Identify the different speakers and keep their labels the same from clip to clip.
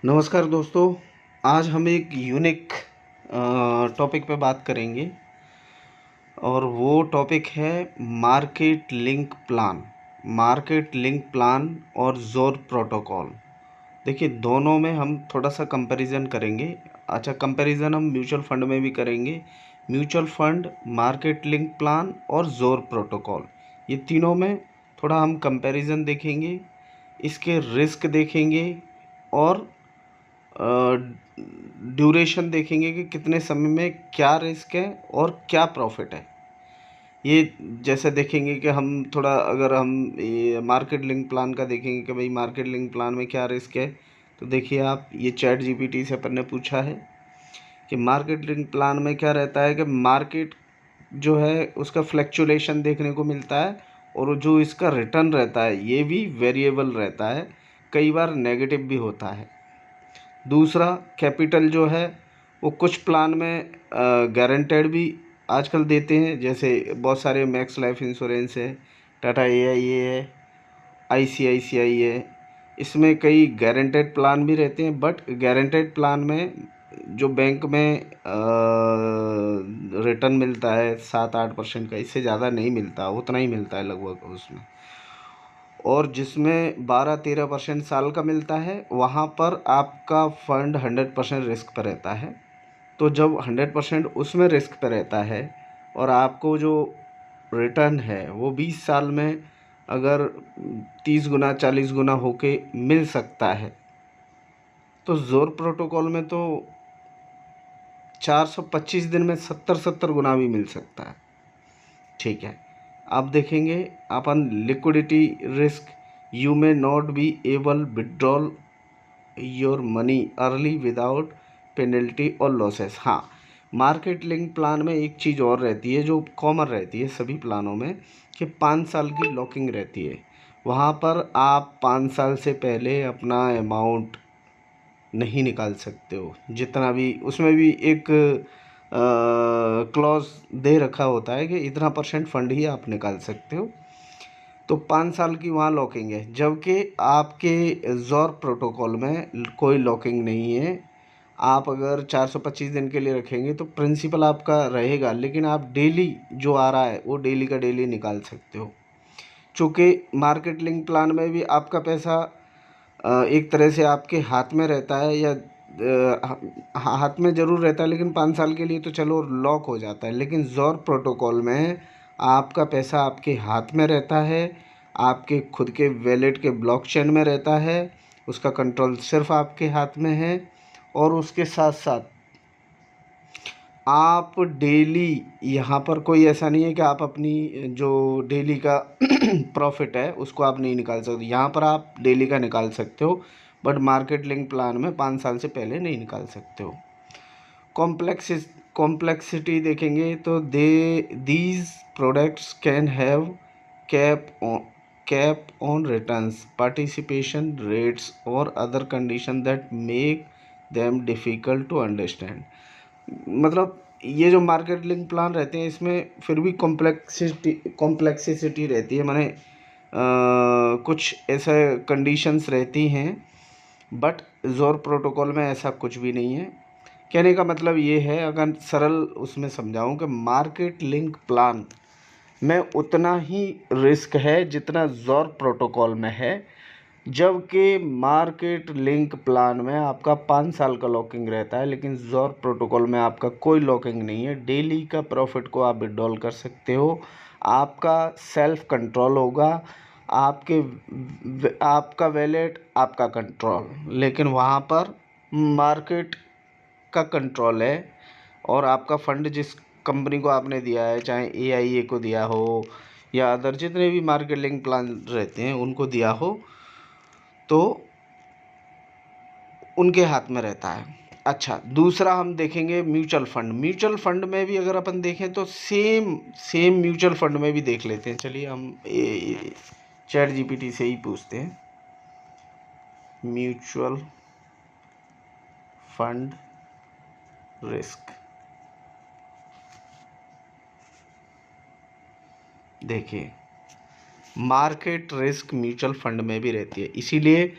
Speaker 1: नमस्कार दोस्तों। आज हम एक यूनिक टॉपिक पे बात करेंगे और वो टॉपिक है market link plan. Market link plan और ज़ोर प्रोटोकॉल। देखिए, दोनों में हम थोड़ा सा कंपैरिजन करेंगे। अच्छा, कंपैरिजन हम म्यूचुअल फंड में भी करेंगे। Mutual fund, market link plan और ज़ोर प्रोटोकॉल, ये तीनों में थोड़ा हम कंपैरिजन देखेंगे, इसके रिस्क देखेंगे और ड्यूरेशन देखेंगे कि कितने समय में क्या रिस्क है और क्या प्रॉफिट है। ये जैसे देखेंगे कि हम थोड़ा, अगर हम ये मार्केट लिंक प्लान का देखेंगे कि भाई मार्केट लिंक प्लान में क्या रिस्क है, तो देखिए आप, ये चैट जीपीटी से अपन ने पूछा है कि मार्केट लिंक प्लान में क्या रहता है कि मार्केट जो है उसका फ्लैक्चुलेशन देखने को मिलता है और जो इसका रिटर्न रहता है ये भी वेरिएबल रहता है, कई बार नेगेटिव भी होता है। दूसरा, कैपिटल जो है वो कुछ प्लान में गारंटेड भी आजकल देते हैं, जैसे बहुत सारे मैक्स लाइफ इंश्योरेंस है, टाटा एआईए है, आईसीआईसीआई है। इसमें कई गारंटेड प्लान भी रहते हैं, बट गारंटेड प्लान में जो बैंक में रिटर्न मिलता है 7-8% का, इससे ज़्यादा नहीं मिलता, उतना ही मिलता है लगभग उसमें। और जिसमें 12-13% साल का मिलता है, वहाँ पर आपका फंड 100% रिस्क पर रहता है। तो जब 100% उसमें रिस्क पर रहता है और आपको जो रिटर्न है वो 20 साल में अगर 30 गुना 40 गुना होके मिल सकता है, तो ज़ोर प्रोटोकॉल में तो 425 दिन में 70-70 गुना भी मिल सकता है। ठीक है, आप देखेंगे अपन liquidity risk, you may not be able withdrawal your money early without penalty और लॉसेस। हाँ, मार्केट लिंक प्लान में एक चीज़ और रहती है जो कॉमन रहती है सभी प्लानों में, कि 5 साल की लॉकिंग रहती है। वहाँ पर आप 5 साल से पहले अपना अमाउंट नहीं निकाल सकते हो, जितना भी उसमें भी एक क्लॉज दे रखा होता है कि इतना % फंड ही आप निकाल सकते हो। तो 5 साल की वहाँ लॉकिंग है, जबकि आपके ज़ोर प्रोटोकॉल में कोई लॉकिंग नहीं है। आप अगर 425 दिन के लिए रखेंगे तो प्रिंसिपल आपका रहेगा, लेकिन आप डेली जो आ रहा है वो डेली का डेली निकाल सकते हो। चूँकि मार्केट लिंक प्लान में भी आपका पैसा एक तरह से आपके हाथ में रहता है, या हाथ में ज़रूर रहता है, लेकिन 5 साल के लिए तो चलो लॉक हो जाता है। लेकिन ज़ोर प्रोटोकॉल में आपका पैसा आपके हाथ में रहता है, आपके खुद के वॉलेट के ब्लॉकचेन में रहता है, उसका कंट्रोल सिर्फ आपके हाथ में है। और उसके साथ साथ आप डेली, यहाँ पर कोई ऐसा नहीं है कि आप अपनी जो डेली का प्रॉफिट है उसको आप नहीं निकाल सकते। यहाँ पर आप डेली का निकाल सकते हो, बट मार्केट लिंक प्लान में 5 साल से पहले नहीं निकाल सकते हो। कॉम्प्लेक्सिटी देखेंगे तो these products can have cap on returns, participation rates और other condition that make them difficult to understand. मतलब ये जो मार्केट लिंक प्लान रहते हैं इसमें फिर भी कॉम्प्लेक्सिटी रहती है, माने कुछ ऐसे कंडीशंस रहती हैं, बट ज़ोर प्रोटोकॉल में ऐसा कुछ भी नहीं है। कहने का मतलब ये है, अगर सरल उसमें समझाऊं, कि मार्केट लिंक प्लान में उतना ही रिस्क है जितना ज़ोर प्रोटोकॉल में है, जबकि मार्केट लिंक प्लान में आपका 5 साल का लॉकिंग रहता है, लेकिन ज़ोर प्रोटोकॉल में आपका कोई लॉकिंग नहीं है। डेली का प्रॉफिट को आप विड्रॉल कर सकते हो, आपका सेल्फ कंट्रोल होगा, आपका वैलेट, आपका कंट्रोल, लेकिन वहाँ पर मार्केट का कंट्रोल है। और आपका फंड जिस कंपनी को आपने दिया है, चाहे एआईए को दिया हो या अदर जितने भी मार्केट लिंक प्लान रहते हैं उनको दिया हो, तो उनके हाथ में रहता है। अच्छा, दूसरा हम देखेंगे म्यूचुअल फंड। म्यूचुअल फंड में भी अगर अपन देखें तो सेम म्यूचुअल फंड में भी देख लेते हैं। चलिए हम चैट जीपीटी से ही पूछते हैं, म्यूचुअल फंड रिस्क। देखिए, मार्केट रिस्क म्यूचुअल फंड में भी रहती है, इसीलिए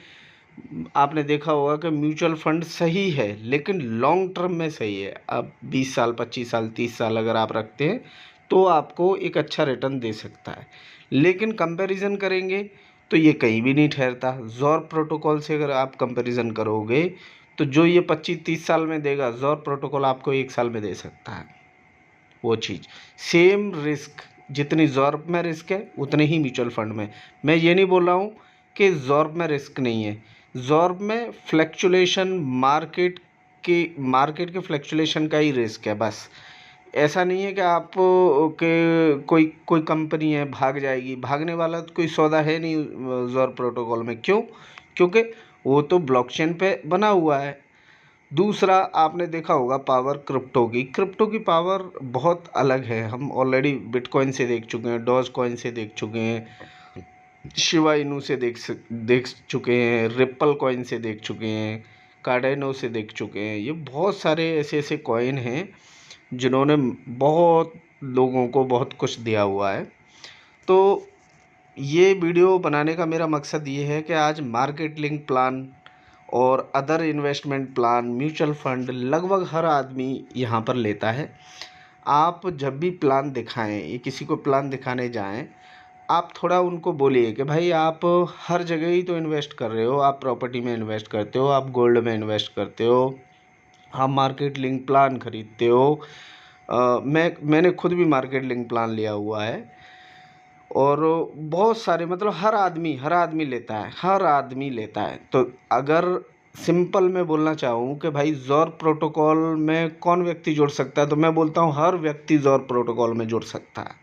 Speaker 1: आपने देखा होगा कि म्यूचुअल फंड सही है लेकिन लॉन्ग टर्म में सही है। अब 20 साल, 25 साल, 30 साल अगर आप रखते हैं तो आपको एक अच्छा रिटर्न दे सकता है। लेकिन कंपैरिजन करेंगे तो ये कहीं भी नहीं ठहरता। ज़ॉर्ब प्रोटोकॉल से अगर आप कंपैरिजन करोगे तो जो ये 25-30 साल में देगा, ज़ॉर्ब प्रोटोकॉल आपको 1 साल में दे सकता है वो चीज़। सेम रिस्क, जितनी ज़ॉर्ब में रिस्क है उतने ही म्यूचुअल फंड में। मैं ये नहीं बोल रहा हूँ कि ज़ॉर्ब में रिस्क नहीं है। ज़ॉर्ब में फ्लैक्चुलेशन, मार्केट के फ्लैक्चुलेशन का ही रिस्क है बस। ऐसा नहीं है कि आप के कोई कोई कंपनी है भाग जाएगी, भागने वाला तो कोई सौदा है नहीं ज़ॉर्ब प्रोटोकॉल में। क्यों? क्योंकि वो तो ब्लॉकचेन पे बना हुआ है। दूसरा, आपने देखा होगा पावर क्रिप्टो की पावर बहुत अलग है। हम ऑलरेडी बिटकॉइन से देख चुके हैं, डॉज कॉइन से देख चुके हैं, शिबा इनू से देख चुके हैं, रिप्पल कॉइन से देख चुके हैं, कार्डेनो से देख चुके हैं। ये बहुत सारे ऐसे ऐसे कॉइन हैं जिन्होंने बहुत लोगों को बहुत कुछ दिया हुआ है। तो ये वीडियो बनाने का मेरा मकसद ये है कि आज मार्केट लिंक प्लान और other investment plan, mutual fund लगभग हर आदमी यहाँ पर लेता है। आप जब भी प्लान दिखाएं, ये किसी को प्लान दिखाने जाएं, आप थोड़ा उनको बोलिए कि भाई आप हर जगह ही तो इन्वेस्ट कर रहे हो। आप प्रॉपर्टी में इन्वेस्ट करते हो, आप गोल्ड में इन्वेस्ट करते हो, आप मार्केट लिंक प्लान खरीदते हो। मैंने खुद भी मार्केट लिंक प्लान लिया हुआ है। और बहुत सारे, मतलब हर आदमी लेता है, हर आदमी लेता है। तो अगर सिंपल मैं बोलना चाहूँ कि भाई ज़ॉर्ब प्रोटोकॉल में कौन व्यक्ति जुड़ सकता है, तो मैं बोलता हूँ हर व्यक्ति ज़ॉर्ब प्रोटोकॉल में जुड़ सकता है।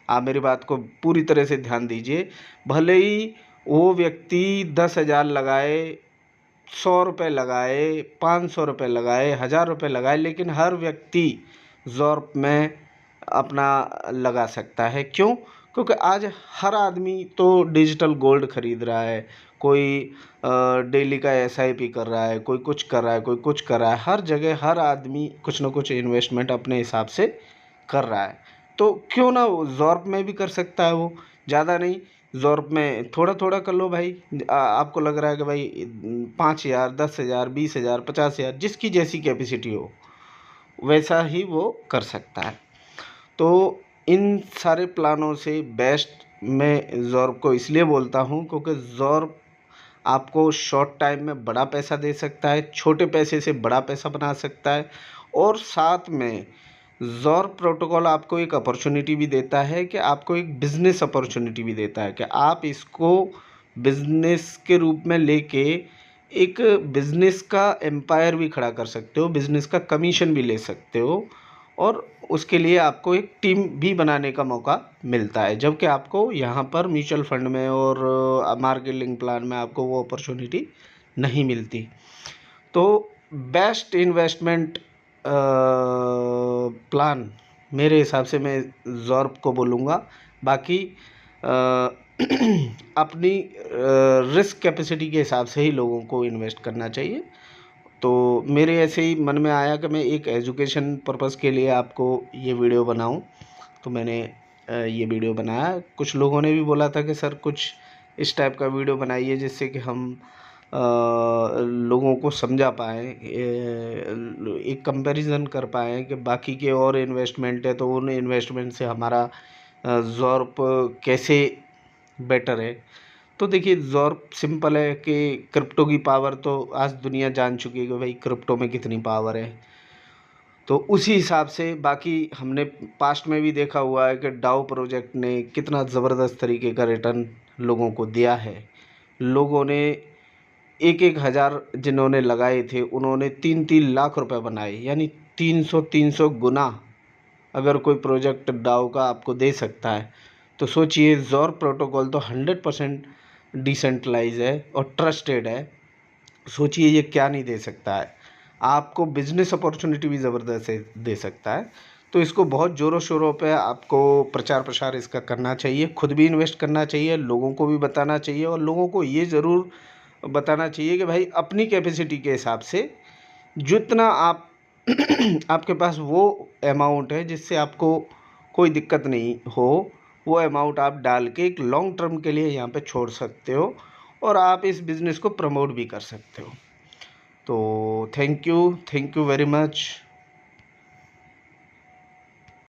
Speaker 1: आप मेरी बात को पूरी तरह से ध्यान दीजिए। भले ही वो व्यक्ति 10,000 लगाए, 100 रुपये लगाए, 500 रुपये लगाए, 1000 रुपये लगाए, लेकिन हर व्यक्ति ज़ॉर्ब में अपना लगा सकता है। क्यों? क्योंकि आज हर आदमी तो डिजिटल गोल्ड खरीद रहा है, कोई डेली का एसआईपी कर रहा है, कोई कुछ कर रहा है, कोई कुछ कर रहा है। हर जगह हर आदमी कुछ ना कुछ इन्वेस्टमेंट अपने हिसाब से कर रहा है। तो क्यों ना ज़ॉर्ब में भी कर सकता है वो। ज़्यादा नहीं, ज़ॉर्ब में थोड़ा थोड़ा कर लो भाई। आपको लग रहा है कि भाई 5,000, 10,000, 20,000, 50,000, जिसकी जैसी कैपेसिटी हो वैसा ही वो कर सकता है। तो इन सारे प्लानों से बेस्ट मैं ज़ॉर्ब को इसलिए बोलता हूँ क्योंकि ज़ॉर्ब आपको शॉर्ट टाइम में बड़ा पैसा दे सकता है, छोटे पैसे से बड़ा पैसा बना सकता है। और साथ में ज़ॉर्ब प्रोटोकॉल आपको एक अपॉर्चुनिटी भी देता है कि आपको एक बिज़नेस अपॉर्चुनिटी भी देता है कि आप इसको बिज़नेस के रूप में लेके एक बिज़नेस का एम्पायर भी खड़ा कर सकते हो, बिज़नेस का कमीशन भी ले सकते हो। और उसके लिए आपको एक टीम भी बनाने का मौका मिलता है, जबकि आपको यहाँ पर म्यूचुअल फंड में और मार्केट लिंक प्लान में आपको वो अपॉर्चुनिटी नहीं मिलती। तो बेस्ट इन्वेस्टमेंट प्लान मेरे हिसाब से मैं ज़ॉर्ब को बोलूँगा। बाकी अपनी रिस्क कैपेसिटी के हिसाब से ही लोगों को इन्वेस्ट करना चाहिए। तो मेरे ऐसे ही मन में आया कि मैं एक एजुकेशन पर्पज़ के लिए आपको ये वीडियो बनाऊं, तो मैंने ये वीडियो बनाया। कुछ लोगों ने भी बोला था कि सर कुछ इस टाइप का वीडियो बनाइए जिससे कि हम लोगों को समझा पाएँ, एक कंपैरिजन कर पाएँ कि बाकी के और इन्वेस्टमेंट है तो उन इन्वेस्टमेंट से हमारा ज़ॉर्ब कैसे बेटर है। तो देखिए ज़ॉर्ब सिंपल है कि क्रिप्टो की पावर तो आज दुनिया जान चुकी है कि भाई क्रिप्टो में कितनी पावर है। तो उसी हिसाब से बाकी हमने पास्ट में भी देखा हुआ है कि डाउ प्रोजेक्ट ने कितना ज़बरदस्त तरीके का रिटर्न लोगों को दिया है। लोगों ने एक एक हज़ार जिन्होंने लगाए थे उन्होंने 3-3 लाख रुपए बनाए, यानी 300 गुना अगर कोई प्रोजेक्ट डाउ का आपको दे सकता है तो सोचिए ज़ॉर्ब प्रोटोकॉल तो 100% डिसेंट्रलाइज है और ट्रस्टेड है। सोचिए ये क्या नहीं दे सकता है, आपको बिजनेस अपॉर्चुनिटी भी ज़बरदस्त दे सकता है। तो इसको बहुत ज़ोरों शोरों पे आपको प्रचार प्रसार इसका करना चाहिए, खुद भी इन्वेस्ट करना चाहिए, लोगों को भी बताना चाहिए। और लोगों को ये ज़रूर बताना चाहिए कि भाई अपनी कैपेसिटी के हिसाब से जितना आप आपके पास वो अमाउंट है जिससे आपको कोई दिक्कत नहीं हो, वो अमाउंट आप डाल के एक लॉन्ग टर्म के लिए यहाँ पे छोड़ सकते हो। और आप इस बिज़नेस को प्रमोट भी कर सकते हो। तो थैंक यू वेरी मच।